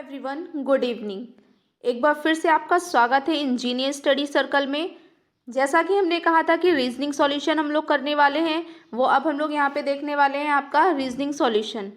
Everyone, good evening. एक बार फिर से आपका स्वागत है इंजीनियर स्टडी सर्कल में। जैसा कि हमने कहा था कि रीजनिंग सॉल्यूशन हम लोग करने वाले हैं, वो अब हम लोग यहाँ पे देखने वाले हैं आपका रीजनिंग सॉल्यूशन।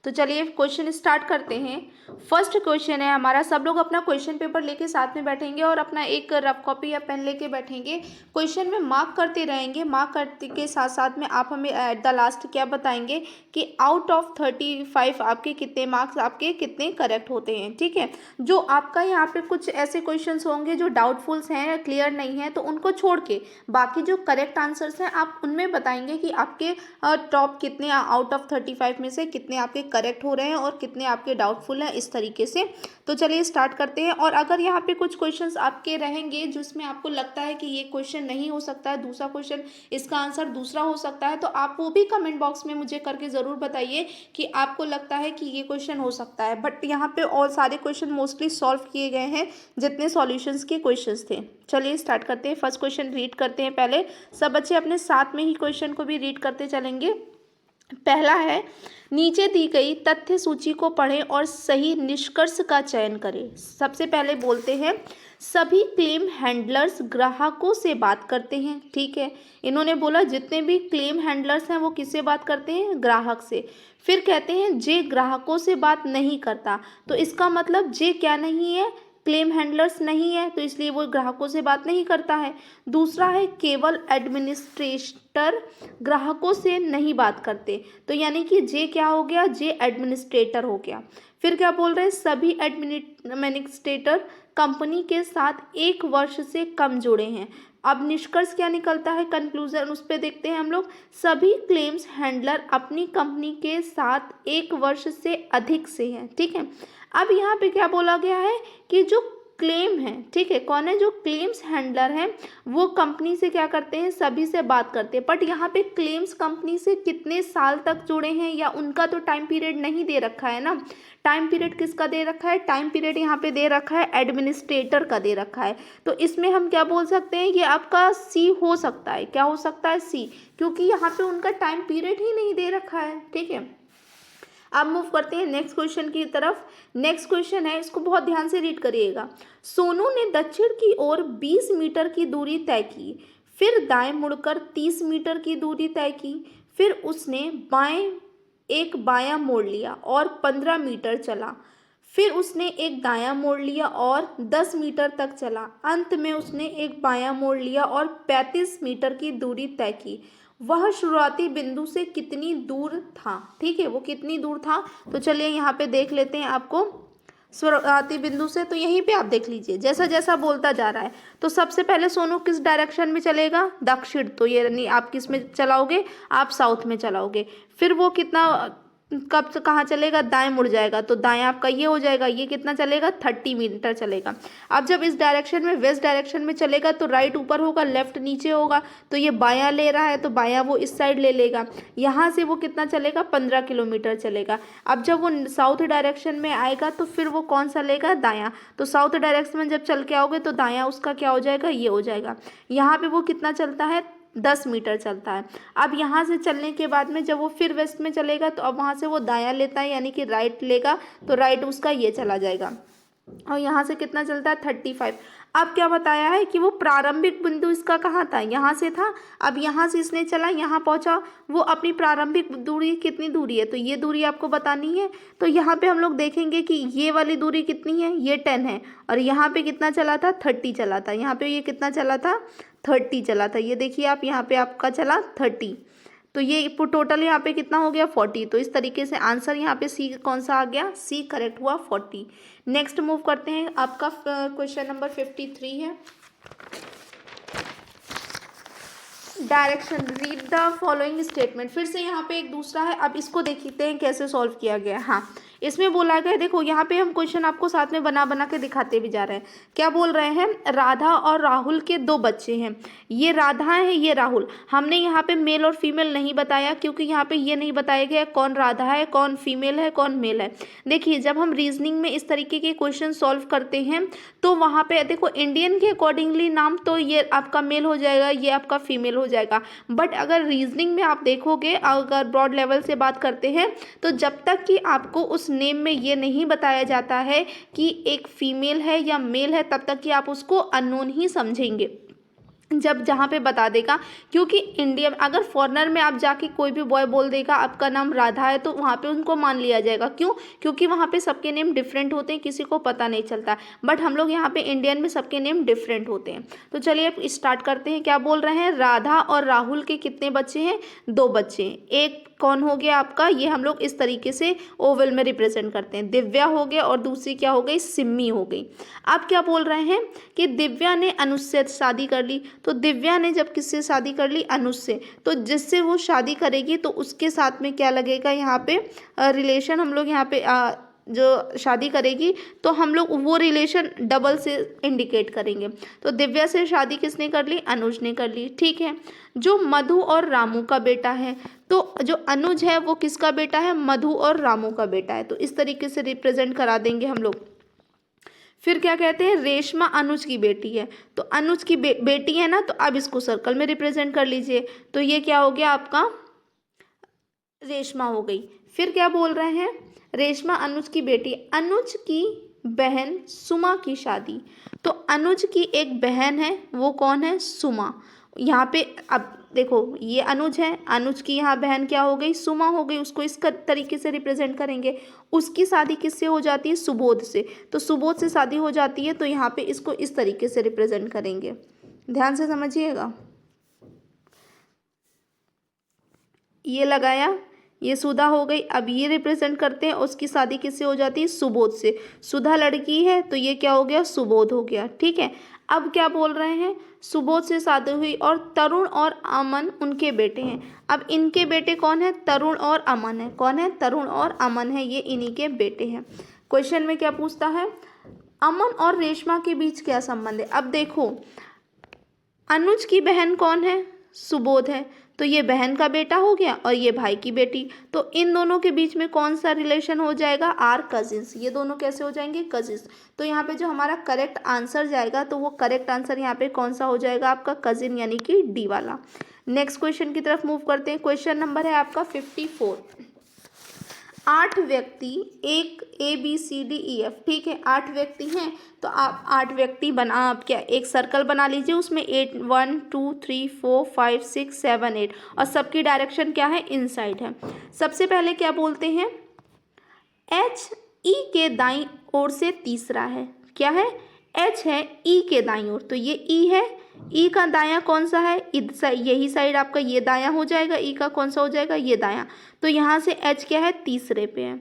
तो चलिए क्वेश्चन स्टार्ट करते हैं। फर्स्ट क्वेश्चन है हमारा, सब लोग अपना क्वेश्चन पेपर लेके साथ में बैठेंगे और अपना एक रफ कॉपी या पेन लेके बैठेंगे। क्वेश्चन में मार्क करते रहेंगे, मार्क करते के साथ साथ में आप हमें एट द लास्ट क्या बताएंगे कि आउट ऑफ 35 आपके कितने मार्क्स आपके कितने करेक्ट होते हैं। ठीक है, जो आपका यहाँ पे कुछ ऐसे क्वेश्चंस होंगे जो डाउटफुल्स हैं, क्लियर नहीं है, तो उनको छोड़ के बाकी जो करेक्ट आंसर्स हैं आप उनमें बताएंगे कि आपके टॉप कितने आउट ऑफ 35 में से कितने आपके करेक्ट हो रहे हैं और कितने आपके डाउटफुल हैं, इस तरीके से। तो चलिए स्टार्ट करते हैं। और अगर यहाँ पे कुछ क्वेश्चंस आपके रहेंगे जिसमें आपको लगता है कि ये क्वेश्चन नहीं हो सकता है, दूसरा क्वेश्चन इसका आंसर दूसरा हो सकता है, तो आप वो भी कमेंट बॉक्स में मुझे करके ज़रूर बताइए कि आपको लगता है कि ये क्वेश्चन हो सकता है। बट यहाँ पे और सारे क्वेश्चन मोस्टली सॉल्व किए गए हैं जितने सॉल्यूशंस के क्वेश्चंस थे। चलिए स्टार्ट करते हैं। फर्स्ट क्वेश्चन रीड करते हैं। पहले सब बच्चे अपने साथ में ही क्वेश्चन को भी रीड करते चलेंगे। पहला है, नीचे दी गई तथ्य सूची को पढ़ें और सही निष्कर्ष का चयन करें। सबसे पहले बोलते हैं, सभी क्लेम हैंडलर्स ग्राहकों से बात करते हैं। ठीक है, इन्होंने बोला जितने भी क्लेम हैंडलर्स हैं वो किससे बात करते हैं? ग्राहक से। फिर कहते हैं जे ग्राहकों से बात नहीं करता, तो इसका मतलब जे क्या नहीं है? क्लेम हैंडलर्स नहीं है, तो इसलिए वो ग्राहकों से बात नहीं करता है। दूसरा है, केवल एडमिनिस्ट्रेटर ग्राहकों से नहीं बात करते, तो यानी कि जे क्या हो गया? जे एडमिनिस्ट्रेटर हो गया। फिर क्या बोल रहे हैं? सभी एडमिनिस्ट्रेटर कंपनी के साथ 1 वर्ष से कम जुड़े हैं। अब निष्कर्ष क्या निकलता है? कंक्लूजन उस पर देखते हैं हम लोग। सभी क्लेम्स हैंडलर अपनी कंपनी के साथ 1 वर्ष से अधिक से हैं। ठीक है, अब यहाँ पे क्या बोला गया है कि जो क्लेम है, ठीक है, कौन है? जो क्लेम्स हैंडलर हैं वो कंपनी से क्या करते हैं? सभी से बात करते हैं। बट यहाँ पे क्लेम्स कंपनी से कितने साल तक जुड़े हैं या उनका तो टाइम पीरियड नहीं दे रखा है ना। टाइम पीरियड किसका दे रखा है? टाइम पीरियड यहाँ पे दे रखा है एडमिनिस्ट्रेटर का दे रखा है। तो इसमें हम क्या बोल सकते हैं? ये आपका सी हो सकता है। क्या हो सकता है? सी, क्योंकि यहाँ पे उनका टाइम पीरियड ही नहीं दे रखा है। ठीक है, अब मूव करते हैं नेक्स्ट क्वेश्चन की तरफ। नेक्स्ट क्वेश्चन है, इसको बहुत ध्यान से रीड करिएगा। सोनू ने दक्षिण की ओर 20 मीटर की दूरी तय की, फिर दाएं मुड़कर 30 मीटर की दूरी तय की, फिर उसने एक बायां मोड़ लिया और 15 मीटर चला, फिर उसने एक दायां मोड़ लिया और 10 मीटर तक चला, अंत में उसने एक बायां मोड़ लिया और 35 मीटर की दूरी तय की। वह शुरुआती बिंदु से कितनी दूर था? ठीक है, वो कितनी दूर था? तो चलिए यहाँ पे देख लेते हैं आपको शुरुआती बिंदु से। तो यहीं पे आप देख लीजिए जैसा जैसा बोलता जा रहा है। तो सबसे पहले सोनू किस डायरेक्शन में चलेगा? दक्षिण। तो ये यानी आप किस में चलाओगे? आप साउथ में चलाओगे। फिर वो कितना कब से कहाँ चलेगा? दाएं मुड़ जाएगा, तो दाएं आपका ये हो जाएगा। ये कितना चलेगा? 30 मीटर चलेगा। अब जब इस डायरेक्शन में वेस्ट डायरेक्शन में चलेगा तो राइट ऊपर होगा, लेफ्ट नीचे होगा, तो ये बायां ले रहा है तो बायां वो इस साइड ले लेगा। यहाँ से वो कितना चलेगा? 15 किलोमीटर चलेगा। अब जब वो साउथ डायरेक्शन में आएगा तो फिर वो कौन सा लेगा? दायां। तो साउथ डायरेक्शन में जब चल के आओगे तो दायां उसका क्या हो जाएगा? ये हो जाएगा। यहाँ पे वो कितना चलता है? 10 मीटर चलता है। अब यहाँ से चलने के बाद में जब वो फिर वेस्ट में चलेगा तो अब वहाँ से वो दायां लेता है, यानी कि राइट लेगा, तो राइट उसका ये चला जाएगा। और यहाँ से कितना चलता है? 35। अब क्या बताया है कि वो प्रारंभिक बिंदु इसका कहाँ था? यहाँ से था। अब यहाँ से इसने चला, यहाँ पहुँचा, वो अपनी प्रारंभिक दूरी कितनी दूरी है? तो ये दूरी आपको बतानी है। तो यहाँ पे हम लोग देखेंगे कि ये वाली दूरी कितनी है? ये 10 है। और यहाँ पे कितना चला था? 30 चला था। यहाँ पे ये कितना चला था? 30 चला था। ये देखिए आप, यहाँ पे आपका चला 30, तो ये टोटल यहाँ पे कितना हो गया? 40। तो इस तरीके से आंसर यहाँ पे सी कौन सा आ गया? सी करेक्ट हुआ, 40। नेक्स्ट मूव करते हैं। आपका क्वेश्चन नंबर 53 है। Direction, read the following statement. फिर से यहाँ पे एक दूसरा है। अब इसको देखते हैं कैसे सॉल्व किया गया। हाँ, इसमें बोला गया, देखो यहाँ पे हम क्वेश्चन आपको साथ में बना बना के दिखाते भी जा रहे हैं। क्या बोल रहे हैं? राधा और राहुल के 2 बच्चे हैं। ये राधा है, ये राहुल। हमने यहाँ पे मेल और फीमेल नहीं बताया क्योंकि यहाँ पे ये नहीं बताया गया कौन राधा है, कौन फीमेल है, कौन मेल है। देखिए जब हम रीजनिंग में इस तरीके के क्वेश्चन सॉल्व करते हैं तो वहाँ पे देखो इंडियन के अकॉर्डिंगली नाम तो ये आपका मेल हो जाएगा, ये आपका फीमेल हो जाएगा। बट अगर रीजनिंग में आप देखोगे, अगर ब्रॉड लेवल से बात करते हैं तो जब तक कि आपको उस नेम में ये नहीं बताया जाता है कि एक फीमेल है या मेल है, तब तक कि आप उसको अननोन ही समझेंगे। जब जहाँ पे बता देगा, क्योंकि इंडिया में अगर फॉरेनर में आप जाके कोई भी बॉय बोल देगा आपका नाम राधा है, तो वहाँ पे उनको मान लिया जाएगा। क्यों? क्योंकि वहाँ पे सबके नेम डिफरेंट होते हैं, किसी को पता नहीं चलता। बट हम लोग यहाँ पे इंडियन में सबके नेम डिफरेंट होते हैं। तो चलिए अब स्टार्ट करते हैं। क्या बोल रहे हैं? राधा और राहुल के कितने बच्चे हैं? 2 बच्चे हैं। एक कौन हो गया आपका? ये हम लोग इस तरीके से ओवल में रिप्रेजेंट करते हैं। दिव्या हो गया और दूसरी क्या हो गई? सिम्मी हो गई। अब क्या बोल रहे हैं कि दिव्या ने अनुज से शादी कर ली। तो दिव्या ने जब किससे शादी कर ली? अनुज से। तो जिससे वो शादी करेगी तो उसके साथ में क्या लगेगा यहाँ पे? रिलेशन हम लोग यहाँ पे जो शादी करेगी तो हम लोग वो रिलेशन डबल से इंडिकेट करेंगे। तो दिव्या से शादी किसने कर ली? अनुज ने कर ली। ठीक है। जो मधु और रामू का बेटा है, तो जो अनुज है वो किसका बेटा है? मधु और रामू का बेटा है। तो इस तरीके से रिप्रेजेंट करा देंगे हम लोग। फिर क्या कहते हैं? रेशमा अनुज की बेटी है। तो अनुज की बेटी है ना, तो अब इसको सर्कल में रिप्रेजेंट कर लीजिए। तो ये क्या हो गया आपका? रेशमा हो गई। फिर क्या बोल रहे हैं? रेशमा अनुज की बेटी। अनुज की बहन सुमा की शादी। तो अनुज की एक बहन है, वो कौन है? सुमा। यहाँ पे अब देखो, ये अनुज है, अनुज की यहाँ बहन क्या हो गई? सुमा हो गई। उसको इस तरीके से रिप्रेजेंट करेंगे। उसकी शादी किससे हो जाती है? सुबोध से। तो सुबोध से शादी हो जाती है, तो यहाँ पे इसको इस तरीके से रिप्रेजेंट करेंगे। ध्यान से समझिएगा। ये लगाया, ये सुधा हो गई। अब ये रिप्रेजेंट करते हैं, उसकी शादी किससे हो जाती है? सुबोध से। सुधा लड़की है, तो ये क्या हो गया? सुबोध हो गया। ठीक है। अब क्या बोल रहे हैं? सुबोध से शादी हुई और तरुण और अमन उनके बेटे हैं। अब इनके बेटे कौन है? तरुण और अमन है। कौन है? तरुण और अमन है, ये इन्हीं के बेटे हैं। क्वेश्चन में क्या पूछता है? अमन और रेशमा के बीच क्या संबंध है? अब देखो, अनुज की बहन कौन है? सुबोध है। तो ये बहन का बेटा हो गया और ये भाई की बेटी। तो इन दोनों के बीच में कौन सा रिलेशन हो जाएगा? Are cousins. ये दोनों कैसे हो जाएंगे? कजिन्स। तो यहाँ पे जो हमारा करेक्ट आंसर जाएगा, तो वो करेक्ट आंसर यहाँ पे कौन सा हो जाएगा? आपका कजिन, यानी कि डी वाला। नेक्स्ट क्वेश्चन की तरफ मूव करते हैं। क्वेश्चन नंबर है आपका 54। 8 व्यक्ति, एक ABCDEF, ठीक है, 8 व्यक्ति हैं। तो आप 8 व्यक्ति आप क्या एक सर्कल बना लीजिए, उसमें 8 1 2 3 4 5 6 7 8, और सबकी डायरेक्शन क्या है? इनसाइड है। सबसे पहले क्या बोलते हैं? H E के दाईं ओर से तीसरा है। क्या है? H है E के दाईं ओर, तो ये E है। E का दायां कौन सा है? यही साइड आपका ये दायां हो जाएगा। E का कौन सा हो जाएगा? ये दायां। तो यहाँ से H क्या है? तीसरे पे है।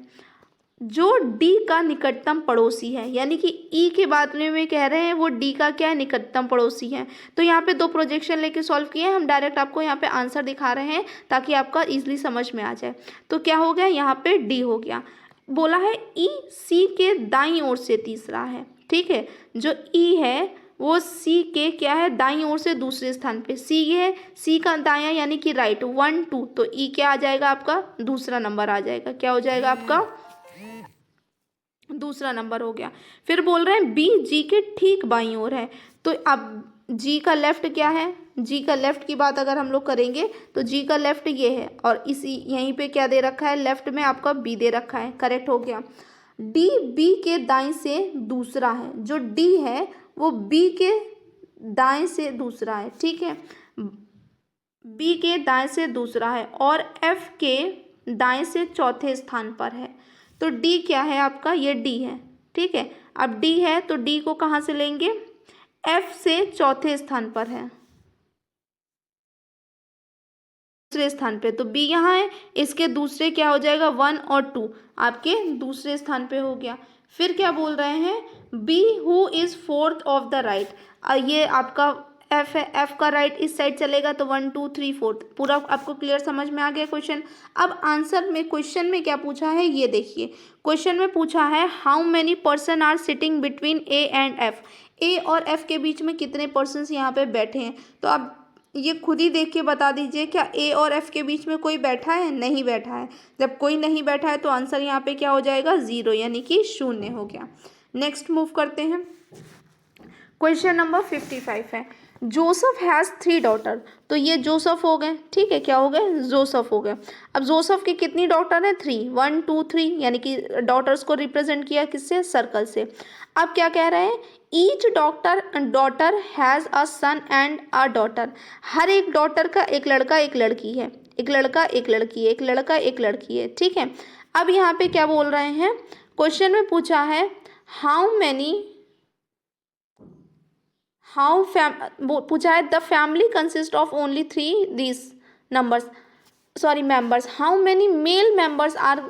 जो D का निकटतम पड़ोसी है, यानी कि E के बाद में कह रहे हैं वो D का क्या है? निकटतम पड़ोसी है। तो यहाँ पे 2 प्रोजेक्शन लेके सॉल्व किए हैं हम। डायरेक्ट आपको यहाँ पे आंसर दिखा रहे हैं ताकि आपका इजीली समझ में आ जाए। तो क्या हो गया? यहाँ पे D हो गया। बोला है E C के दाईं ओर से तीसरा है। ठीक है। जो E है वो C के क्या है? दाईं ओर से दूसरे स्थान पे। C ये है, C का दायां यानी कि राइट, 1 2, तो E क्या आ जाएगा आपका? दूसरा नंबर आ जाएगा। क्या हो जाएगा आपका? दूसरा नंबर हो गया। फिर बोल रहे हैं B G के ठीक बाईं ओर है। तो अब G का लेफ्ट क्या है? G का लेफ्ट की बात अगर हम लोग करेंगे तो G का लेफ्ट ये है, और इसी यहीं पे क्या दे रखा है? लेफ्ट में आपका B दे रखा है। करेक्ट हो गया। D B के दाएं से दूसरा है। जो D है वो B के दाएं से दूसरा है। ठीक है। B के दाएं से दूसरा है और F के दाएं से चौथे स्थान पर है। तो D क्या है आपका? ये D है। ठीक है। अब D है तो D को कहाँ से लेंगे? F से चौथे स्थान पर है, दूसरे स्थान पे। तो B यहाँ है, इसके दूसरे क्या हो जाएगा? 1 और 2 आपके दूसरे स्थान पे हो गया। फिर क्या बोल रहे हैं? B who is fourth of the right, ये आपका F है। F का राइट इस साइड चलेगा, तो 1 2 3 4 पूरा आपको क्लियर समझ में आ गया क्वेश्चन। अब आंसर में क्वेश्चन में क्या पूछा है ये देखिए। क्वेश्चन में पूछा है how many person are sitting between A and F। A और F के बीच में कितने पर्सन यहाँ पे बैठे हैं? तो अब ये खुद ही देख के बता दीजिए, क्या A और F के बीच में कोई बैठा है? नहीं बैठा है। जब कोई नहीं बैठा है तो आंसर यहाँ पे क्या हो जाएगा? 0, यानी कि 0 हो गया। नेक्स्ट मूव करते हैं। क्वेश्चन नंबर 55 है। जोसेफ हैज़ 3 डॉटर, तो ये जोसेफ हो गए, ठीक है, क्या हो गए, जोसेफ हो गए। अब जोसेफ की कितनी डॉटर है, 3, 1 2 3, यानी कि डॉटर्स को रिप्रेजेंट किया किससे, सर्कल से। अब क्या कह रहे हैं, each daughter has a son and a daughter, हर एक डॉटर का एक लड़का एक लड़की है, एक लड़का एक लड़की है, एक लड़का एक लड़की है, ठीक है। अब यहाँ पे क्या बोल रहे हैं, क्वेश्चन में पूछा है पूछा है the family consist of only 3 this numbers members, how many male members are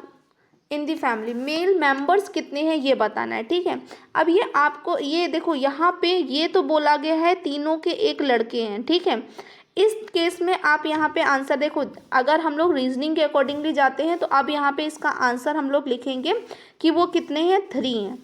in the family, male members कितने हैं ये बताना है, ठीक है। अब ये आपको ये देखो यहाँ पे ये तो बोला गया है तीनों के एक लड़के हैं, ठीक है। इस केस में आप यहाँ पे आंसर देखो, अगर हम लोग रीजनिंग के अकॉर्डिंगली जाते हैं तो अब यहाँ पे इसका आंसर हम लोग लिखेंगे कि वो कितने हैं, 3 हैं,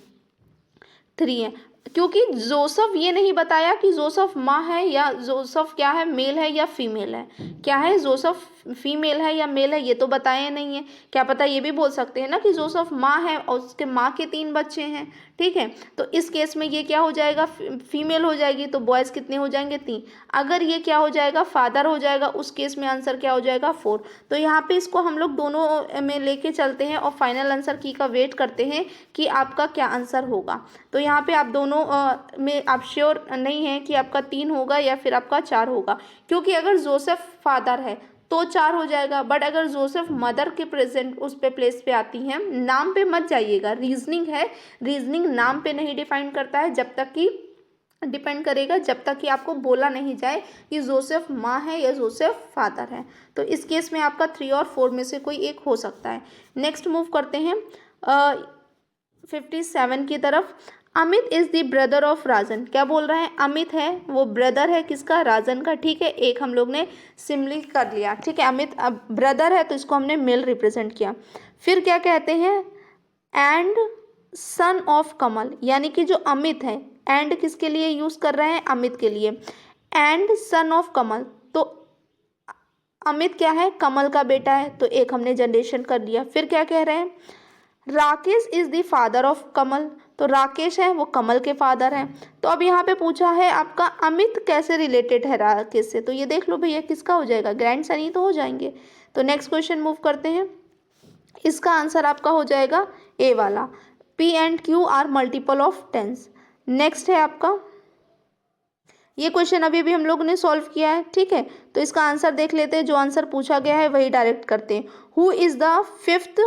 3 हैं, क्योंकि जोसेफ ये नहीं बताया कि जोसेफ माँ है या जोसेफ क्या है, मेल है या फीमेल है, क्या है, जोसेफ फीमेल है या मेल है ये तो बताया नहीं है। क्या पता ये भी बोल सकते हैं ना कि जोसेफ माँ है और उसके माँ के 3 बच्चे हैं, ठीक है। तो इस केस में ये क्या हो जाएगा, फीमेल हो जाएगी, तो बॉयज़ कितने हो जाएंगे, 3। अगर ये क्या हो जाएगा, फादर हो जाएगा, उस केस में आंसर क्या हो जाएगा, 4। तो यहाँ पे इसको हम लोग दोनों में लेके चलते हैं और फाइनल आंसर की का वेट करते हैं कि आपका क्या आंसर होगा। तो यहाँ पे आप दोनों में आप श्योर नहीं हैं कि आपका 3 होगा या फिर आपका 4 होगा, क्योंकि अगर जोसेफ फादर है तो 4 हो जाएगा, बट अगर जोसेफ मदर के प्रेजेंट उस पे प्लेस पे आती हैं, नाम पे मत जाइएगा, रीजनिंग है, रीजनिंग नाम पे नहीं डिफाइन करता है, जब तक कि डिपेंड करेगा जब तक कि आपको बोला नहीं जाए कि जोसेफ माँ है या जोसेफ फादर है। तो इस केस में आपका 3 और 4 में से कोई एक हो सकता है। नेक्स्ट मूव करते हैं 57 की तरफ। Amit is the brother of Rajan, क्या बोल रहे हैं, अमित है वो ब्रदर है किसका, राजन का, ठीक है। एक हम लोग ने सिमिलर कर लिया, ठीक है, अमित अब ब्रदर है तो इसको हमने मेल रिप्रेजेंट किया। फिर क्या कहते हैं, एंड सन ऑफ कमल, यानी कि जो अमित है, एंड किसके लिए यूज कर रहे हैं, अमित के लिए, एंड सन ऑफ कमल, तो अमित क्या है, कमल का बेटा है, तो एक हमने जनरेशन कर लिया। फिर क्या कह रहे हैं, Rakesh is the father of Kamal, तो राकेश है वो कमल के फादर हैं। तो अब यहाँ पे पूछा है आपका अमित कैसे रिलेटेड है राकेश से, तो ये देख लो भैया किसका हो जाएगा, ग्रैंडसन ही तो हो जाएंगे। तो नेक्स्ट क्वेश्चन मूव करते हैं, इसका आंसर आपका हो जाएगा ए वाला, P and Q R multiple of 10। Next है आपका, ये क्वेश्चन अभी भी हम लोग ने सॉल्व किया है, ठीक है। तो इसका आंसर देख लेते हैं, जो आंसर पूछा गया है वही डायरेक्ट करते हैं। Who is the 5th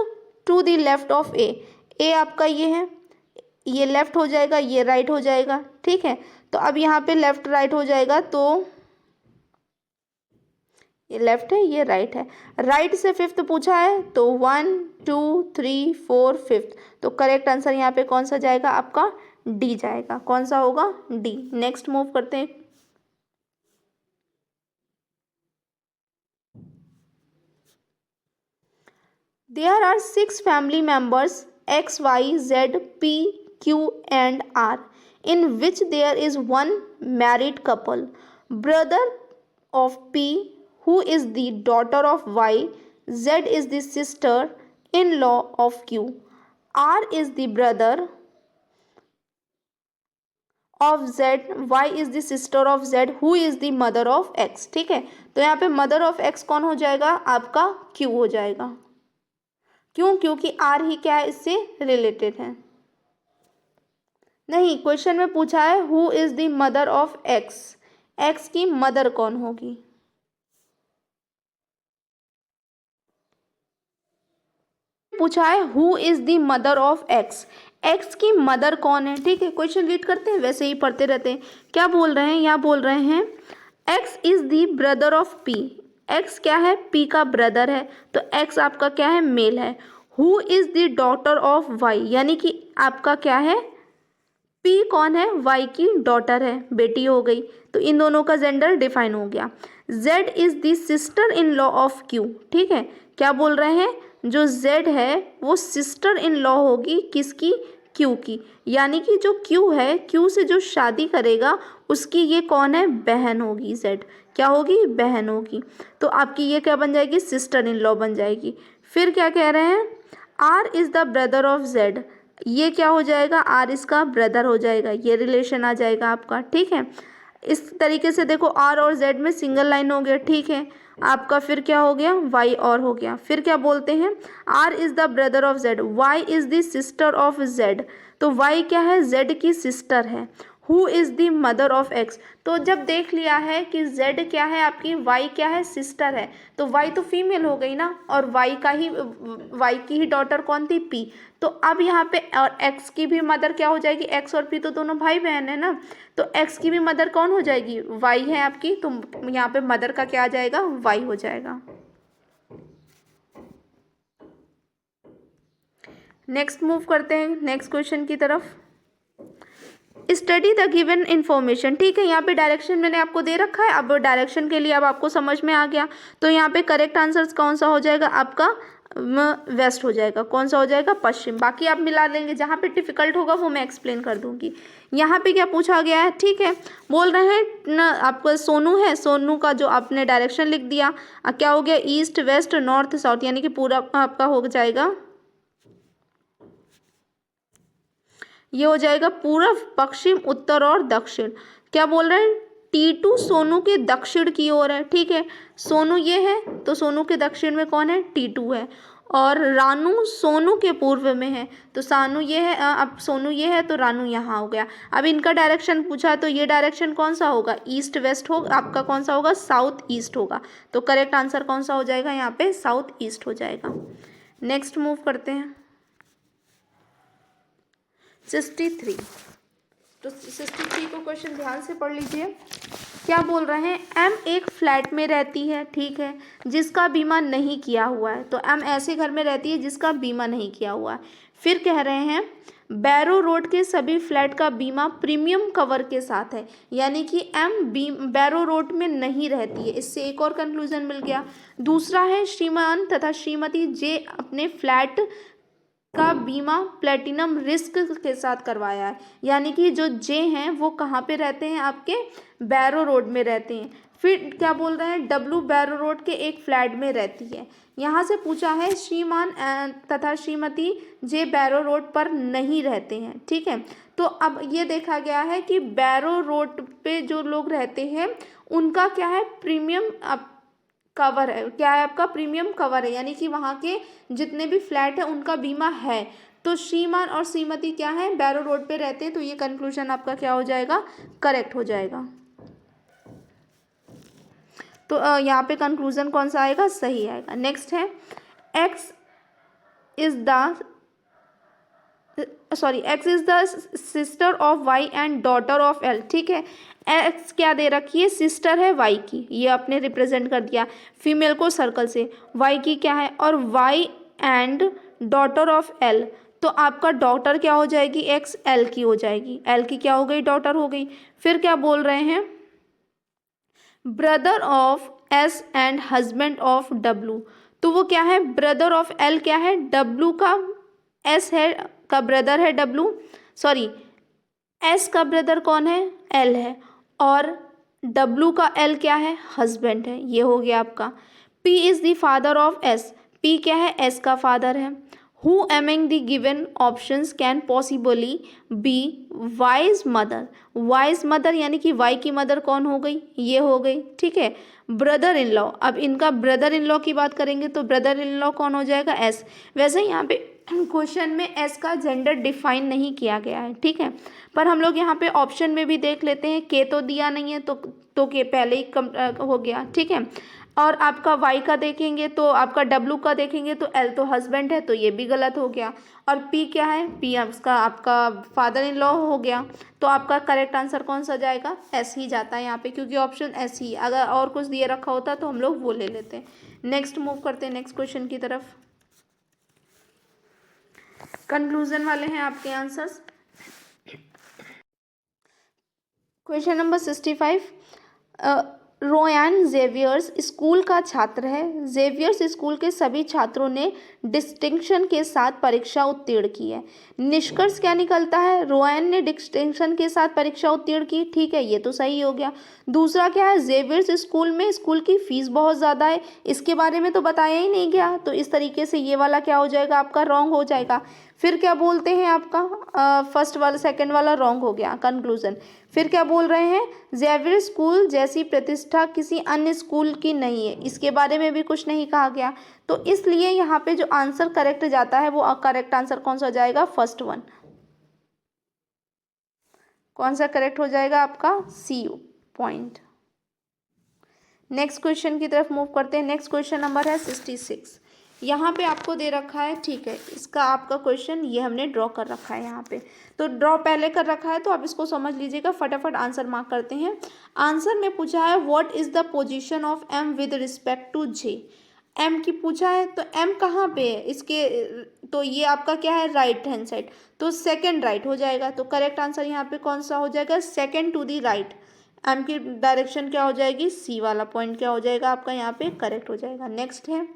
to the left of A आपका ये है, ये लेफ्ट हो जाएगा, ये राइट हो जाएगा, ठीक है। तो अब यहाँ पे लेफ्ट राइट हो जाएगा, तो ये लेफ्ट है ये राइट है, राइट से 5th पूछा है, तो 1 2 3 4 5th, तो करेक्ट आंसर यहाँ पे कौन सा जाएगा, आपका डी जाएगा, कौन सा होगा, डी। नेक्स्ट मूव करते हैं, there are 6 family members X Y Z P Q and R, in which there is one married couple, brother of P, who is the daughter of Y, Z is the sister-in-law of Q, R is the brother of Z, Y is the sister of Z, who is the mother of X, ठीक है। तो यहाँ पे mother of x कौन हो जाएगा, आपका Q हो जाएगा, क्यों, क्योंकि R ही क्या है, इससे रिलेटेड है। नहीं, क्वेश्चन में पूछा है who is the mother of x, x की मदर कौन होगी, पूछा है who is the mother of x, x की मदर कौन है, ठीक है। क्वेश्चन रीड करते हैं, वैसे ही पढ़ते रहते हैं। क्या बोल रहे हैं, यहाँ बोल रहे हैं x is the brother of P, x क्या है, पी का ब्रदर है, तो एक्स आपका क्या है, मेल है। Who is the daughter of Y, यानी कि आपका क्या है, पी कौन है, वाई की डॉटर है, बेटी हो गई, तो इन दोनों का जेंडर डिफाइन हो गया। Z is the sister in law of Q, ठीक है। क्या बोल रहे हैं, जो जेड है वो सिस्टर इन लॉ होगी किसकी, क्यू की, यानी कि जो क्यू है, क्यू से जो शादी करेगा उसकी ये कौन है, बहन होगी, जेड क्या होगी, बहन होगी। तो आपकी ये क्या बन जाएगी, सिस्टर इन लॉ बन जाएगी। फिर क्या कह रहे हैं, R is the brother of Z, ये क्या हो जाएगा, आर इसका ब्रदर हो जाएगा, ये रिलेशन आ जाएगा आपका, ठीक है। इस तरीके से देखो आर और जेड में सिंगल लाइन हो गया, ठीक है। आपका फिर क्या हो गया, वाई और हो गया। फिर क्या बोलते हैं, R is the brother of Z, Y is the sister of Z. तो वाई क्या है, जेड की सिस्टर है। Who is the mother of X. तो जब देख लिया है कि जेड क्या है आपकी, वाई क्या है, सिस्टर है, तो वाई तो फीमेल हो गई ना, और वाई की ही डॉटर कौन थी, पी। तो अब यहाँ पे और एक्स की भी मदर क्या हो जाएगी, एक्स और पी तो दोनों भाई बहन है ना, तो एक्स की भी मदर कौन हो जाएगी, वाई है आपकी। तो यहाँ पे मदर का क्या आ जाएगा, वाई हो जाएगा। नेक्स्ट मूव करते हैं नेक्स्ट क्वेश्चन की तरफ। स्टडी द गिवन इन्फॉर्मेशन, ठीक है। यहाँ पे डायरेक्शन मैंने आपको दे रखा है, अब डायरेक्शन के लिए अब आपको समझ में आ गया। तो यहाँ पे करेक्ट आंसर कौन सा हो जाएगा आपका, वेस्ट हो जाएगा। कौन सा हो जाएगा, पश्चिम। बाकी आप मिला लेंगे, जहाँ पे डिफिकल्ट होगा वो मैं एक्सप्लेन कर दूंगी। यहाँ पे क्या पूछा गया है, ठीक है, बोल रहे हैं न, आपका सोनू है, सोनू का जो आपने डायरेक्शन लिख दिया, क्या हो गया, ईस्ट वेस्ट नॉर्थ साउथ, यानी कि पूरा आपका हो जाएगा, ये हो जाएगा पूर्व पश्चिम उत्तर और दक्षिण। क्या बोल रहे हैं, T2 सोनू के दक्षिण की ओर है, ठीक है। सोनू ये है तो सोनू के दक्षिण में कौन है, T2 है। और रानू सोनू के पूर्व में है, तो सानू ये है, अब सोनू ये है तो रानू यहाँ हो गया। अब इनका डायरेक्शन पूछा तो ये डायरेक्शन कौन सा होगा, ईस्ट वेस्ट होगा, आपका कौन सा होगा, साउथ ईस्ट होगा। तो करेक्ट आंसर कौन सा हो जाएगा, यहाँ पे साउथ ईस्ट हो जाएगा। नेक्स्ट मूव करते हैं 63। तो 63 को क्वेश्चन ध्यान से पढ़ लीजिए। क्या बोल रहे हैं, एम एक फ्लैट में रहती है, ठीक है, जिसका बीमा नहीं किया हुआ है। तो एम ऐसे घर में रहती है जिसका बीमा नहीं किया हुआ है। फिर कह रहे हैं बैरो रोड के सभी फ्लैट का बीमा प्रीमियम कवर के साथ है, यानी कि एम बैरो रोड में नहीं रहती है। इससे एक और कंक्लूजन मिल गया। दूसरा है श्रीमान तथा श्रीमती जे अपने फ्लैट का बीमा प्लेटिनम रिस्क के साथ करवाया है, यानी कि जो जे हैं वो कहाँ पे रहते हैं, आपके बैरो रोड में रहते हैं। फिर क्या बोल रहे हैं, डब्लू बैरो रोड के एक फ्लैट में रहती है। यहाँ से पूछा है श्रीमान तथा श्रीमती जे बैरो रोड पर नहीं रहते हैं, ठीक है। तो अब ये देखा गया है कि बैरो रोड पे जो लोग रहते हैं उनका क्या है, प्रीमियम कवर है, क्या है आपका, प्रीमियम कवर है, यानी कि वहाँ के जितने भी फ्लैट है उनका बीमा है। तो श्रीमान और श्रीमती क्या है, बैरो रोड पे रहते हैं, तो ये कंक्लूजन आपका क्या हो जाएगा, करेक्ट हो जाएगा। तो यहाँ पे कंक्लूजन कौन सा आएगा, सही आएगा। नेक्स्ट है X is the sister of Y and daughter of L, ठीक है। एक्स क्या दे रखी है, सिस्टर है वाई की, ये आपने रिप्रेजेंट कर दिया फीमेल को सर्कल से। वाई की क्या है, और Y and daughter of L, तो आपका डॉटर क्या हो जाएगी, एक्स एल की हो जाएगी, एल की क्या हो गई, डॉटर हो गई। फिर क्या बोल रहे हैं, brother of S and husband of W, तो वो क्या है, ब्रदर ऑफ एल क्या है, डब्लू का एस है का ब्रदर है डब्लू, सॉरी एस का ब्रदर कौन है, एल है, और डब्लू का एल क्या है, हस्बैंड है। ये हो गया आपका। P is the father of S, P क्या है, एस का फादर है। Who among the given options can possibly be wise mother, wise mother यानी कि वाई की मदर कौन हो गई, ये हो गई, ठीक है। ब्रदर इन लॉ, अब इनका ब्रदर इन लॉ की बात करेंगे तो ब्रदर इन लॉ कौन हो जाएगा, एस। वैसे यहाँ पे क्वेश्चन में एस का जेंडर डिफाइन नहीं किया गया है, ठीक है, पर हम लोग यहाँ पे ऑप्शन में भी देख लेते हैं। के तो दिया नहीं है तो के पहले ही कम हो गया, ठीक है। और आपका वाई का देखेंगे तो आपका डब्लू का देखेंगे तो एल तो हस्बैंड है, तो ये भी गलत हो गया। और पी क्या है, पी उसका आपका फादर इन लॉ हो गया। तो आपका करेक्ट आंसर कौन सा जाएगा, एस ही जाता है यहाँ पे, क्योंकि ऑप्शन एस ही, अगर और कुछ दिए रखा होता तो हम लोग वो ले लेते हैं। नेक्स्ट मूव करते हैं नेक्स्ट क्वेश्चन की तरफ। कंक्लूजन वाले हैं आपके answers. Question number 65, Royan Xavier's school का छात्र है। जेवियर्स स्कूल के सभी छात्रों ने डिस्टिंक्शन के साथ परीक्षा उत्तीर्ण की है। निष्कर्ष क्या निकलता है, रोयान ने डिस्टिंक्शन के साथ परीक्षा उत्तीर्ण की, ठीक है, ये तो सही हो गया। दूसरा क्या है, जेवियर्स स्कूल में स्कूल की फीस बहुत ज़्यादा है, इसके बारे में तो बताया ही नहीं गया, तो इस तरीके से ये वाला क्या हो जाएगा आपका, रॉन्ग हो जाएगा। फिर क्या बोलते हैं आपका फर्स्ट वाला सेकंड वाला रॉन्ग हो गया, कंक्लूजन। फिर क्या बोल रहे हैं, जेवियर स्कूल जैसी प्रतिष्ठा किसी अन्य स्कूल की नहीं है, इसके बारे में भी कुछ नहीं कहा गया। तो इसलिए यहाँ पे जो आंसर करेक्ट जाता है वो करेक्ट आंसर कौन सा हो जाएगा, फर्स्ट वन। कौन सा करेक्ट हो जाएगा आपका, सी पॉइंट। नेक्स्ट क्वेश्चन की तरफ मूव करते हैं। नेक्स्ट क्वेश्चन नंबर है 66। यहाँ पे आपको दे रखा है, ठीक है, इसका आपका क्वेश्चन ये हमने ड्रॉ कर रखा है यहाँ पे, तो ड्रॉ पहले कर रखा है तो आप इसको समझ लीजिएगा। फटाफट आंसर मार्क करते हैं। आंसर में पूछा है what is the position of M with respect to J. M की पूछा है तो एम कहाँ पे है इसके, तो ये आपका क्या है, राइट हैंड साइड, तो सेकेंड राइट हो जाएगा। तो करेक्ट आंसर यहाँ पे कौन सा हो जाएगा, second to the right. M की डायरेक्शन क्या हो जाएगी, सी वाला पॉइंट क्या हो जाएगा आपका यहाँ पे करेक्ट हो जाएगा। नेक्स्ट है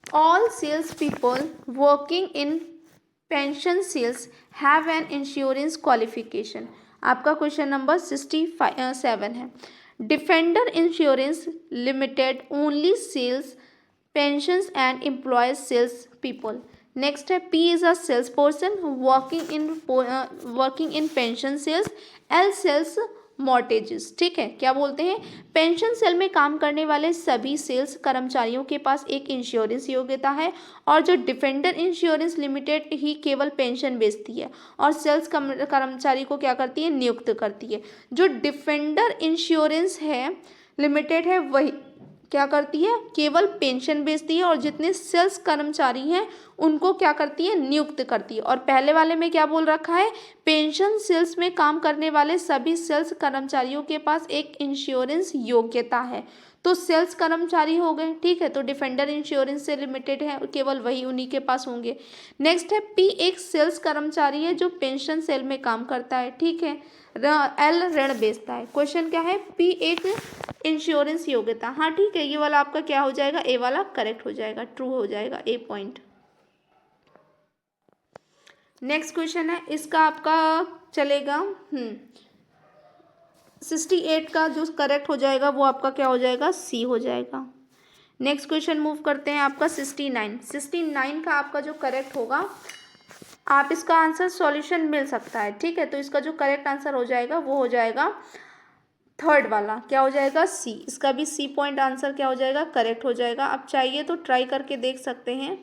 all sales people working in pension sales have an insurance qualification. आपका क्वेश्चन नंबर 67 है। Defender Insurance Limited only sells pensions and employs sales people. Next है P is a sales person working in pension sales, L sells mortgages. ठीक है, क्या बोलते हैं, pension cell में काम करने वाले सभी सेल्स कर्मचारियों के पास एक इंश्योरेंस योग्यता है, और जो डिफेंडर इंश्योरेंस लिमिटेड ही केवल पेंशन बेचती है और सेल्स कर्मचारी को क्या करती है, नियुक्त करती है। जो डिफेंडर इंश्योरेंस है लिमिटेड है वही क्या करती है, केवल पेंशन बेचती है, और जितने सेल्स कर्मचारी हैं उनको क्या करती है, नियुक्त करती है। और पहले वाले में क्या बोल रखा है, पेंशन सेल्स में काम करने वाले सभी सेल्स कर्मचारियों के पास एक इंश्योरेंस योग्यता है, तो सेल्स कर्मचारी हो गए। ठीक है, तो डिफेंडर इंश्योरेंस से लिमिटेड है, केवल वही उन्हीं के पास होंगे। नेक्स्ट है पी एक सेल्स कर्मचारी है जो पेंशन सेल में काम करता है। ठीक है, एल ऋण बेचता है। क्वेश्चन क्या है, पी एक इंश्योरेंस योग्यता, हाँ ठीक है, ये वाला आपका क्या हो जाएगा, ए वाला करेक्ट हो जाएगा, ट्रू हो जाएगा, ए पॉइंट। नेक्स्ट क्वेश्चन है, इसका आपका चलेगा 68 का जो करेक्ट हो जाएगा वो आपका क्या हो जाएगा, सी हो जाएगा। नेक्स्ट क्वेश्चन मूव करते हैं आपका 69 का आपका जो करेक्ट होगा, आप इसका आंसर सॉल्यूशन मिल सकता है। ठीक है, तो इसका जो करेक्ट आंसर हो जाएगा वो हो जाएगा थर्ड वाला, क्या हो जाएगा, सी। इसका भी सी पॉइंट आंसर क्या हो जाएगा, करेक्ट हो जाएगा। आप चाहिए तो ट्राई करके देख सकते हैं।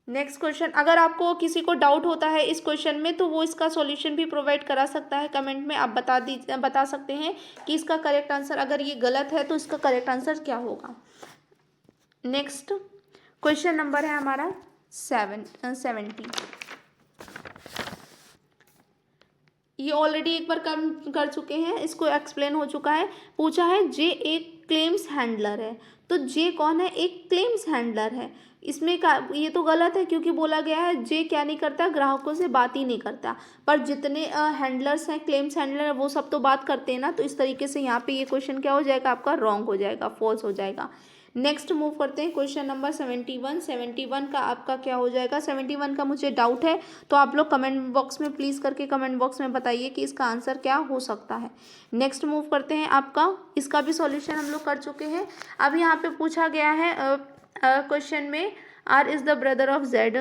नेक्स्ट क्वेश्चन, अगर आपको किसी को डाउट होता है इस क्वेश्चन में तो वो इसका सॉल्यूशन भी प्रोवाइड करा सकता है कमेंट में। आप बता सकते हैं कि इसका करेक्ट आंसर, अगर ये गलत है तो इसका करेक्ट आंसर क्या होगा। नेक्स्ट क्वेश्चन नंबर है हमारा 70। ये ऑलरेडी एक बार कर चुके हैं, इसको एक्सप्लेन हो चुका है। पूछा है जे एक क्लेम्स हैंडलर है, तो जे कौन है, एक क्लेम्स हैंडलर है। इसमें का ये तो गलत है क्योंकि बोला गया है जे क्या नहीं करता, ग्राहकों से बात ही नहीं करता, पर जितने हैंडलर्स हैं, क्लेम्स हैंडलर वो सब तो बात करते हैं ना, तो इस तरीके से यहाँ पे ये क्वेश्चन क्या हो जाएगा आपका, रॉन्ग हो जाएगा, फॉल्स हो जाएगा। नेक्स्ट मूव करते हैं क्वेश्चन नंबर 71 का आपका क्या हो जाएगा। 71 का मुझे डाउट है तो आप लोग कमेंट बॉक्स में प्लीज़ करके कमेंट बॉक्स में बताइए कि इसका आंसर क्या हो सकता है। नेक्स्ट मूव करते हैं आपका, इसका भी सॉल्यूशन हम लोग कर चुके हैं। अब यहाँ पे पूछा गया है क्वेश्चन में R is the brother of Z.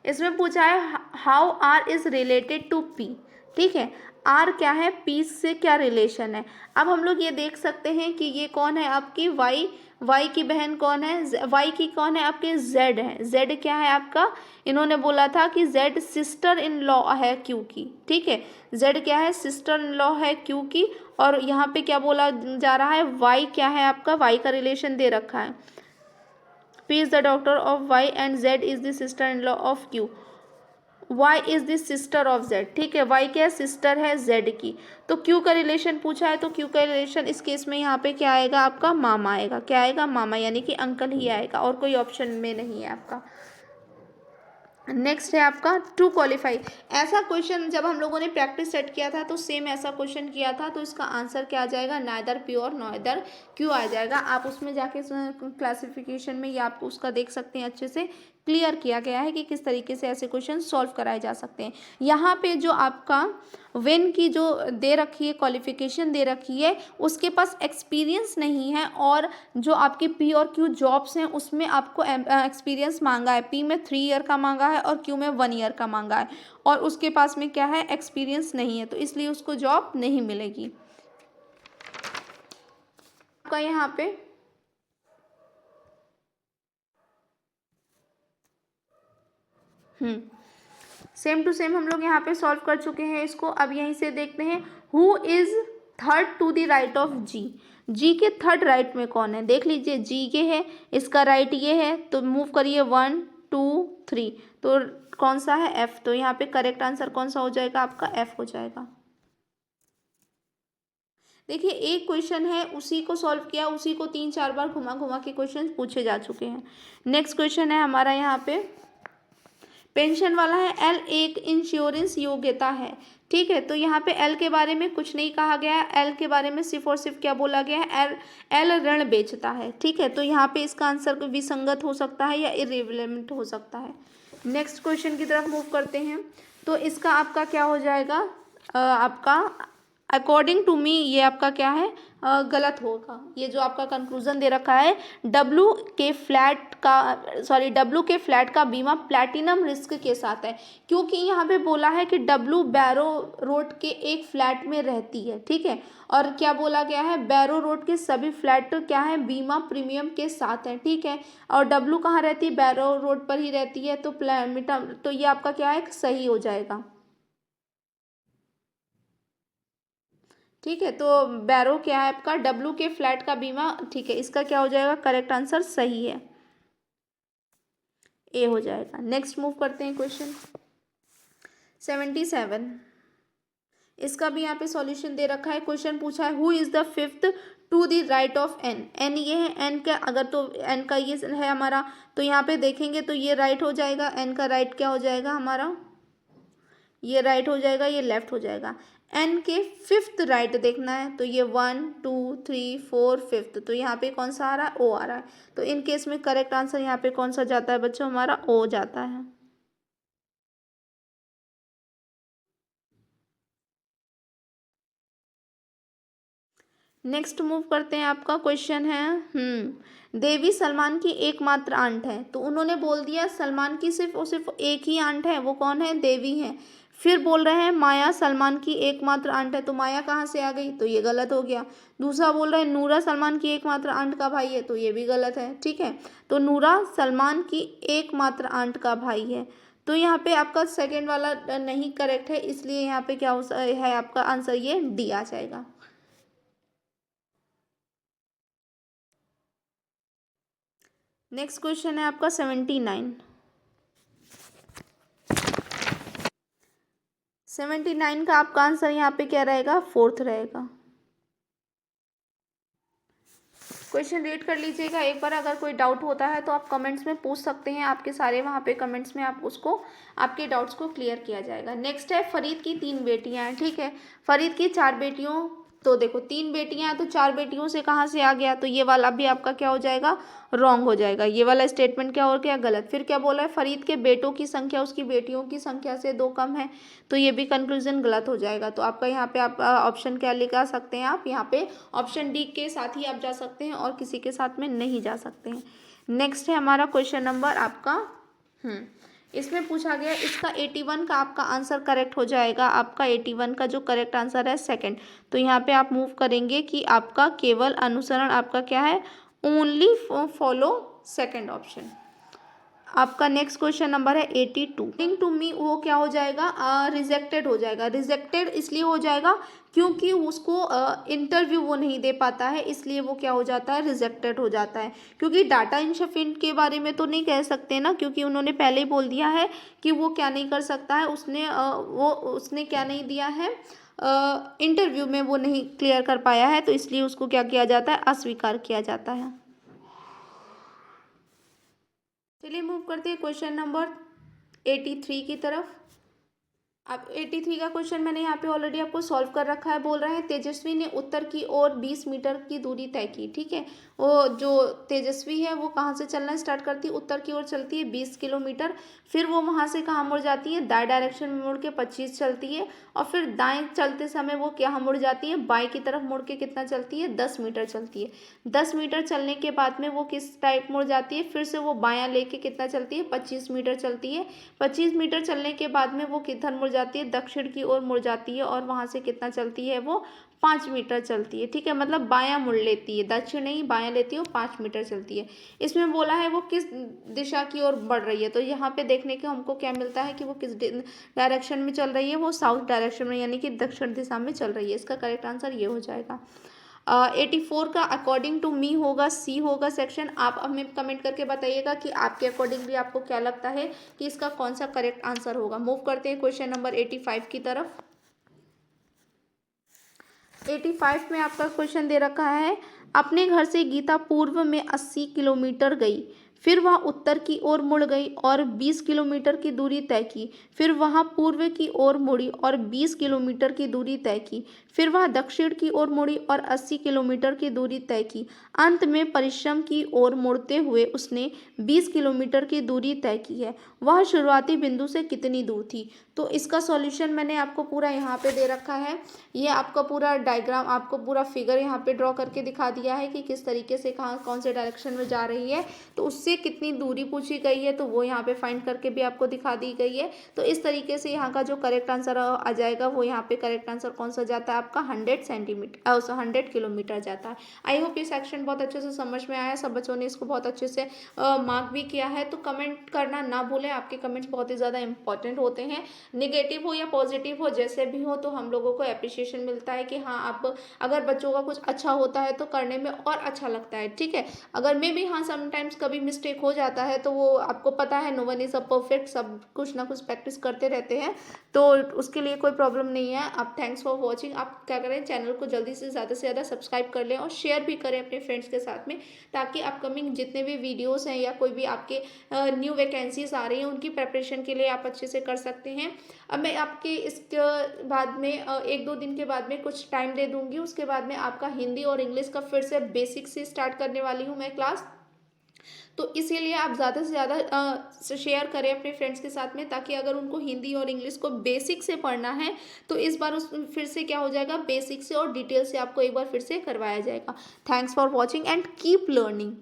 इसमें पूछा है how R is related to P. ठीक है, आर क्या है, पी से क्या रिलेशन है। अब हम लोग ये देख सकते हैं कि ये कौन है आपकी वाई की बहन कौन है, वाई की कौन है आपके, जेड है। जेड क्या है आपका, इन्होंने बोला था कि जेड सिस्टर इन लॉ है क्यू की। ठीक है, जेड क्या है, सिस्टर इन लॉ है क्यू की, और यहाँ पे क्या बोला जा रहा है, वाई क्या है आपका, वाई का रिलेशन दे रखा है, P is the daughter of Y and Z is the sister-in-law of Q. Y is the sister of Z. ठीक है, Y क्या है, सिस्टर है Z की। तो Q का रिलेशन पूछा है, तो Q का रिलेशन इस केस में यहाँ पे क्या आएगा आपका, मामा आएगा। क्या आएगा, मामा, यानी कि अंकल ही आएगा, और कोई ऑप्शन में नहीं है आपका। नेक्स्ट है आपका टू क्वालिफाई। ऐसा क्वेश्चन जब हम लोगों ने प्रैक्टिस सेट किया था तो सेम ऐसा क्वेश्चन किया था, तो इसका आंसर क्या आ जाएगा, नाइदर पी और नॉइदर क्यू आ जाएगा। आप उसमें जाके क्लासिफिकेशन में ये आप उसका देख सकते हैं अच्छे से क्लियर किया गया है कि किस तरीके से ऐसे क्वेश्चन सॉल्व कराए जा सकते हैं। यहाँ पे जो आपका वेन की जो दे रखी है, क्वालिफिकेशन दे रखी है, उसके पास एक्सपीरियंस नहीं है, और जो आपकी पी और क्यू जॉब्स हैं उसमें आपको एक्सपीरियंस मांगा है। पी में 3 ईयर का मांगा है और क्यू में 1 ईयर का मांगा है, और उसके पास में क्या है, एक्सपीरियंस नहीं है, तो इसलिए उसको जॉब नहीं मिलेगी। आपका यहाँ पे सेम टू सेम हम लोग यहाँ पे सॉल्व कर चुके हैं इसको। अब यहीं से देखते हैं who is third to the right of G. G के थर्ड राइट में कौन है, देख लीजिए, जी ये है, इसका राइट ये है, तो मूव करिए 1 2 3, तो कौन सा है, एफ। तो यहाँ पे करेक्ट आंसर कौन सा हो जाएगा, आपका एफ हो जाएगा। देखिए एक क्वेश्चन है, उसी को सॉल्व किया, उसी को 3-4 बार घुमा घुमा के क्वेश्चन पूछे जा चुके हैं। नेक्स्ट क्वेश्चन है हमारा यहाँ पे, पेंशन वाला है, एल एक इंश्योरेंस योग्यता है, ठीक है। तो यहाँ पे एल के बारे में कुछ नहीं कहा गया है, एल के बारे में सिर्फ और सिर्फ क्या बोला गया है, एल ऋण बेचता है, ठीक है। तो यहाँ पे इसका आंसर विसंगत हो सकता है या इर्रिलेवेंट हो सकता है। नेक्स्ट क्वेश्चन की तरफ मूव करते हैं, तो इसका आपका क्या हो जाएगा, आपका अकॉर्डिंग टू मी ये आपका क्या है, गलत होगा। ये जो आपका कंक्लूजन दे रखा है, डब्ल्यू के फ्लैट का बीमा प्लैटिनम रिस्क के साथ है, क्योंकि यहाँ पे बोला है कि डब्ल्यू बैरो रोड के एक फ्लैट में रहती है, ठीक है। और क्या बोला गया है, बैरो रोड के सभी फ्लैट क्या है, बीमा प्रीमियम के साथ है, ठीक है। और डब्ल्यू कहाँ रहती है, बैरो रोड पर ही रहती है, तो ये आपका क्या है, सही हो जाएगा, ठीक है। तो बैरो क्या है आपका, डब्ल्यू के फ्लैट का बीमा, ठीक है। इसका क्या हो जाएगा, करेक्ट आंसर सही है, ए हो जाएगा। नेक्स्ट मूव करते हैं क्वेश्चन 77। इसका भी यहाँ पे सॉल्यूशन दे रखा है। क्वेश्चन पूछा है who is the fifth to the right of N. N ये है, एन का अगर तो एन का ये है हमारा, तो यहाँ पे देखेंगे तो ये राइट हो जाएगा, एन का राइट क्या हो जाएगा हमारा, ये राइट हो जाएगा, ये लेफ्ट हो जाएगा। एन के फिफ्थ राइट देखना है, तो ये 1 2 3 4 फिफ्थ, तो यहाँ पे कौन सा आ रहा है, ओ आ रहा है। तो इन केस में करेक्ट आंसर यहाँ पे कौन सा जाता है बच्चों, हमारा ओ जाता है। नेक्स्ट मूव करते हैं, आपका क्वेश्चन है देवी सलमान की एकमात्र आंट है। तो उन्होंने बोल दिया सलमान की सिर्फ और सिर्फ एक ही आंट है, वो कौन है, देवी है। फिर बोल रहे हैं माया सलमान की एकमात्र आंट है, तो माया कहाँ से आ गई, तो ये गलत हो गया। दूसरा बोल रहे हैं नूरा सलमान की एकमात्र आंट का भाई है, तो ये भी गलत है, ठीक है। तो नूरा सलमान की एकमात्र आंट का भाई है, तो यहाँ पे आपका सेकेंड वाला नहीं करेक्ट है, इसलिए यहाँ पे क्या है आपका आंसर, ये डी आ जाएगा। नेक्स्ट क्वेश्चन है आपका 79। 79 का आपका आंसर यहाँ पे क्या रहेगा, फोर्थ रहेगा। क्वेश्चन रीड कर लीजिएगा एक बार, अगर कोई डाउट होता है तो आप कमेंट्स में पूछ सकते हैं, आपके सारे वहाँ पे कमेंट्स में आप उसको आपके डाउट्स को क्लियर किया जाएगा। नेक्स्ट है फरीद की 3 बेटियाँ हैं, ठीक है। फरीद की 4 बेटियों, तो देखो 3 बेटियां हैं तो 4 बेटियों से कहाँ से आ गया, तो ये वाला भी आपका क्या हो जाएगा, रॉन्ग हो जाएगा। ये वाला स्टेटमेंट क्या हो गया, गलत। फिर क्या बोला है, फरीद के बेटों की संख्या उसकी बेटियों की संख्या से 2 कम है, तो ये भी कंक्लूजन गलत हो जाएगा। तो आपका यहाँ पे आप ऑप्शन क्या लिखा सकते हैं, आप यहाँ पे ऑप्शन डी के साथ ही आप जा सकते हैं और किसी के साथ में नहीं जा सकते हैं। नेक्स्ट है हमारा क्वेश्चन नंबर आपका इसमें पूछा गया इसका 81 का आपका आंसर करेक्ट हो जाएगा। आपका 81 का जो करेक्ट आंसर है सेकंड, तो यहाँ पे आप मूव करेंगे कि आपका केवल अनुसरण आपका क्या है, ओनली फॉलो सेकंड ऑप्शन। आपका नेक्स्ट क्वेश्चन नंबर है 82। लिंक टू मी वो क्या हो जाएगा, रिजेक्टेड हो जाएगा। रिजेक्टेड इसलिए हो जाएगा क्योंकि उसको इंटरव्यू वो नहीं दे पाता है, इसलिए वो क्या हो जाता है, रिजेक्टेड हो जाता है। क्योंकि डाटा इंशफिंड के बारे में तो नहीं कह सकते ना, क्योंकि उन्होंने पहले ही बोल दिया है कि वो क्या नहीं कर सकता है, उसने क्या नहीं दिया है, इंटरव्यू में वो नहीं क्लियर कर पाया है, तो इसलिए उसको क्या किया जाता है, अस्वीकार किया जाता है। चलिए मूव करते हैं क्वेश्चन नंबर 83 की तरफ। अब 83 का क्वेश्चन मैंने यहाँ पे ऑलरेडी आपको सॉल्व कर रखा है। बोल रहे हैं तेजस्वी ने उत्तर की ओर 20 मीटर की दूरी तय की। ठीक है, वो जो तेजस्वी है वो कहाँ से चलना स्टार्ट करती है, उत्तर की ओर चलती है 20 किलोमीटर। फिर वो वहाँ से कहाँ मुड़ जाती है, दाएं डायरेक्शन में मुड़ के 25 चलती है। और फिर दाएं चलते समय वो क्या मुड़ जाती है, बाएं की तरफ मुड़ के कितना चलती है, 10 मीटर चलती है। 10 मीटर चलने के बाद में वो किस टाइप मुड़ जाती है, फिर से वो बायां लेके कितना चलती है, 25 मीटर चलती है। 25 मीटर चलने के बाद में वो किधर मुड़ जाती है, दक्षिण की ओर मुड़ जाती है। और वहाँ से कितना चलती है, वो 5 मीटर चलती है। ठीक है, मतलब बायां मुड़ लेती है, दक्षिण नहीं बायां लेती है, वो 5 मीटर चलती है। इसमें बोला है वो किस दिशा की ओर बढ़ रही है, तो यहाँ पे देखने के हमको क्या मिलता है कि वो किस डायरेक्शन में चल रही है, वो साउथ डायरेक्शन में यानी कि दक्षिण दिशा में चल रही है। इसका करेक्ट आंसर ये हो जाएगा। 84 का अकॉर्डिंग टू मी होगा, सी होगा सेक्शन। आप हमें कमेंट करके बताइएगा कि आपके अकॉर्डिंगली आपको क्या लगता है कि इसका कौन सा करेक्ट आंसर होगा। मूव करते हैं क्वेश्चन नंबर 85 की तरफ। 85 में आपका क्वेश्चन दे रखा है, अपने घर से गीता पूर्व में 80 किलोमीटर गई, फिर वह उत्तर की ओर मुड़ गई और 20 किलोमीटर की दूरी तय की। फिर वह पूर्व की ओर मुड़ी और 20 किलोमीटर की दूरी तय की। फिर वह दक्षिण की ओर मुड़ी और 80 किलोमीटर की दूरी तय की। अंत में परिश्रम की ओर मुड़ते हुए उसने 20 किलोमीटर की दूरी तय की है। वह शुरुआती बिंदु से कितनी दूर थी। तो इसका सॉल्यूशन मैंने आपको पूरा यहाँ पे दे रखा है। ये आपका पूरा डायग्राम, आपको पूरा फिगर यहाँ पे ड्रॉ करके दिखा दिया है कि किस तरीके से कहाँ कौन से डायरेक्शन में जा रही है, तो उससे कितनी दूरी पूछी गई है, तो वो यहाँ पे फाइंड करके भी आपको दिखा दी गई है। तो इस तरीके से यहाँ का जो करेक्ट आंसर आ जाएगा, वो यहाँ पे करेक्ट आंसर कौन सा जाता है आपका 100 सेंटीमीटर 100 किलोमीटर जाता है। आई होप ये सेक्शन बहुत अच्छे से समझ में आया, सब बच्चों ने इसको बहुत अच्छे से मार्क भी किया है। तो कमेंट करना ना भूलें, आपके कमेंट्स बहुत ही ज़्यादा इंपॉर्टेंट होते हैं। नेगेटिव हो या पॉजिटिव हो, जैसे भी हो, तो हम लोगों को अप्रिशिएशन मिलता है कि हाँ, आप अगर बच्चों का कुछ अच्छा होता है तो करने में और अच्छा लगता है। ठीक है, अगर मे भी हाँ समटाइम्स कभी मिस्टेक हो जाता है, तो वो आपको पता है, no one is a perfect, सब कुछ ना कुछ प्रैक्टिस करते रहते हैं, तो उसके लिए कोई प्रॉब्लम नहीं है। आप थैंक्स फॉर वॉचिंग। आप क्या करें, चैनल को जल्दी से ज़्यादा सब्सक्राइब कर लें और शेयर भी करें अपने फ्रेंड्स के साथ में, ताकि अपकमिंग जितने भी वीडियोस हैं या कोई भी आपके न्यू वैकेंसीज आ रही हैं, उनकी प्रेपरेशन के लिए आप अच्छे से कर सकते हैं। अब मैं आपके इसके बाद में 1-2 दिन के बाद में कुछ टाइम दे दूंगी, उसके बाद में आपका हिंदी और इंग्लिश का फिर से बेसिक से स्टार्ट करने वाली हूँ मैं क्लास। तो इसीलिए आप ज़्यादा से ज़्यादा शेयर करें अपने फ्रेंड्स के साथ में, ताकि अगर उनको हिंदी और इंग्लिश को बेसिक से पढ़ना है, तो इस बार उस फिर से क्या हो जाएगा, बेसिक से और डिटेल से आपको एक बार फिर से करवाया जाएगा। Thanks for watching and keep learning.